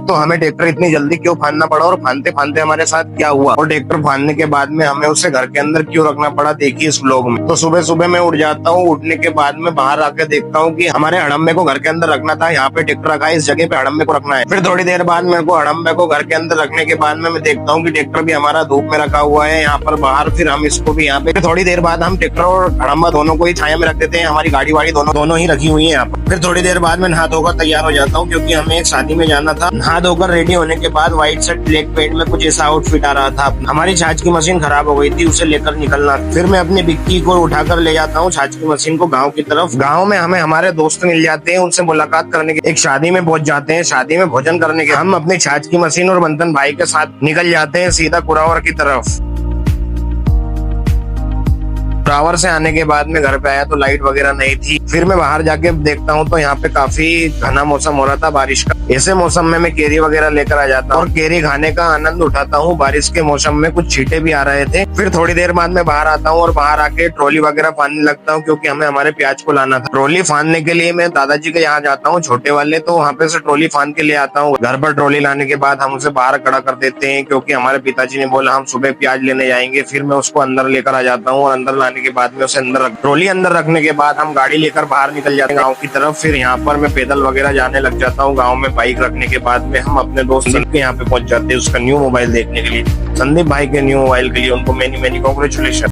तो हमें ट्रैक्टर इतनी जल्दी क्यों फाड़ना पड़ा और फांदते फांदते हमारे साथ क्या हुआ और ट्रैक्टर फाड़ने के बाद में हमें उसे घर के अंदर क्यों रखना पड़ा, देखिए इस व्लॉग में। तो सुबह सुबह मैं उठ जाता हूँ, उठने के बाद में बाहर आके देखता हूँ कि हमारे हड़म्बे को घर के अंदर रखना था, यहाँ पे ट्रैक्टर रखा है, इस जगह पे हड़म्बे को रखना है। फिर थोड़ी देर बाद मेरे को हड़म्बे को घर के अंदर रखने के बाद में मैं देखता हूँ कि ट्रैक्टर भी हमारा धूप में रखा हुआ है यहाँ पर बाहर। फिर हम इसको भी यहाँ पे थोड़ी देर बाद हम ट्रैक्टर और हड़म्बा दोनों को ही छाया में रख देते हैं, हमारी गाड़ी वाड़ी दोनों ही रखी हुई है यहाँ पर। फिर थोड़ी देर बाद में नहा धोकर तैयार हो जाता हूँ क्योंकि हमें एक शादी में जाना था। नहा धोकर रेडी होने के बाद व्हाइट शर्ट ब्लैक पैंट में कुछ ऐसा आउटफिट आ रहा था। हमारी छाछ की मशीन खराब हो गई थी, उसे लेकर निकलना। फिर मैं अपनी बिक्की को उठाकर ले जाता हूँ छाछ की मशीन को गाँव की तरफ। गाँव में हमें हमारे दोस्त मिल जाते हैं, उनसे मुलाकात करने के एक शादी में पहुंच जाते हैं। शादी में भोजन करने के हम अपनी छाछ की मशीन और बंधन भाई के साथ निकल जाते हैं सीधा कुरावर की तरफ। टावर से आने के बाद में घर पे आया तो लाइट वगैरह नहीं थी। फिर मैं बाहर जाके देखता हूँ तो यहाँ पे काफी घना मौसम हो रहा था बारिश का। ऐसे मौसम में मैं केरी वगैरह लेकर आ जाता हूँ और केरी खाने का आनंद उठाता हूँ। बारिश के मौसम में कुछ छींटे भी आ रहे थे। फिर थोड़ी देर बाद मैं बाहर आता हूँ और बाहर आके ट्रॉली वगैरह फाड़ने लगता हूँ क्योंकि हमें हमारे प्याज को लाना था। ट्रॉली फाड़ने के लिए मैं दादाजी के यहाँ जाता हूँ छोटे वाले, तो वहाँ पे से ट्रॉली फाड़ के ले आता हूँ। घर पर ट्रॉली लाने के बाद हम उसे बाहर खड़ा कर देते हैं क्योंकि हमारे पिताजी ने बोला हम सुबह प्याज लेने जाएंगे। फिर मैं उसको अंदर लेकर आ जाता हूँ और अंदर लाने के बाद में उसे ट्रॉली अंदर रखने के बाद हम गाड़ी लेकर बाहर निकल जाते हैं गांव की तरफ। फिर यहाँ पर मैं पैदल वगैरह जाने लग जाता हूँ। गांव में बाइक रखने के बाद में हम अपने दोस्त के यहाँ पे पहुंच जाते हैं उसका न्यू मोबाइल देखने के लिए। संदीप भाई के न्यू मोबाइल के लिए उनको मैनी कॉन्ग्रेचुलेशन।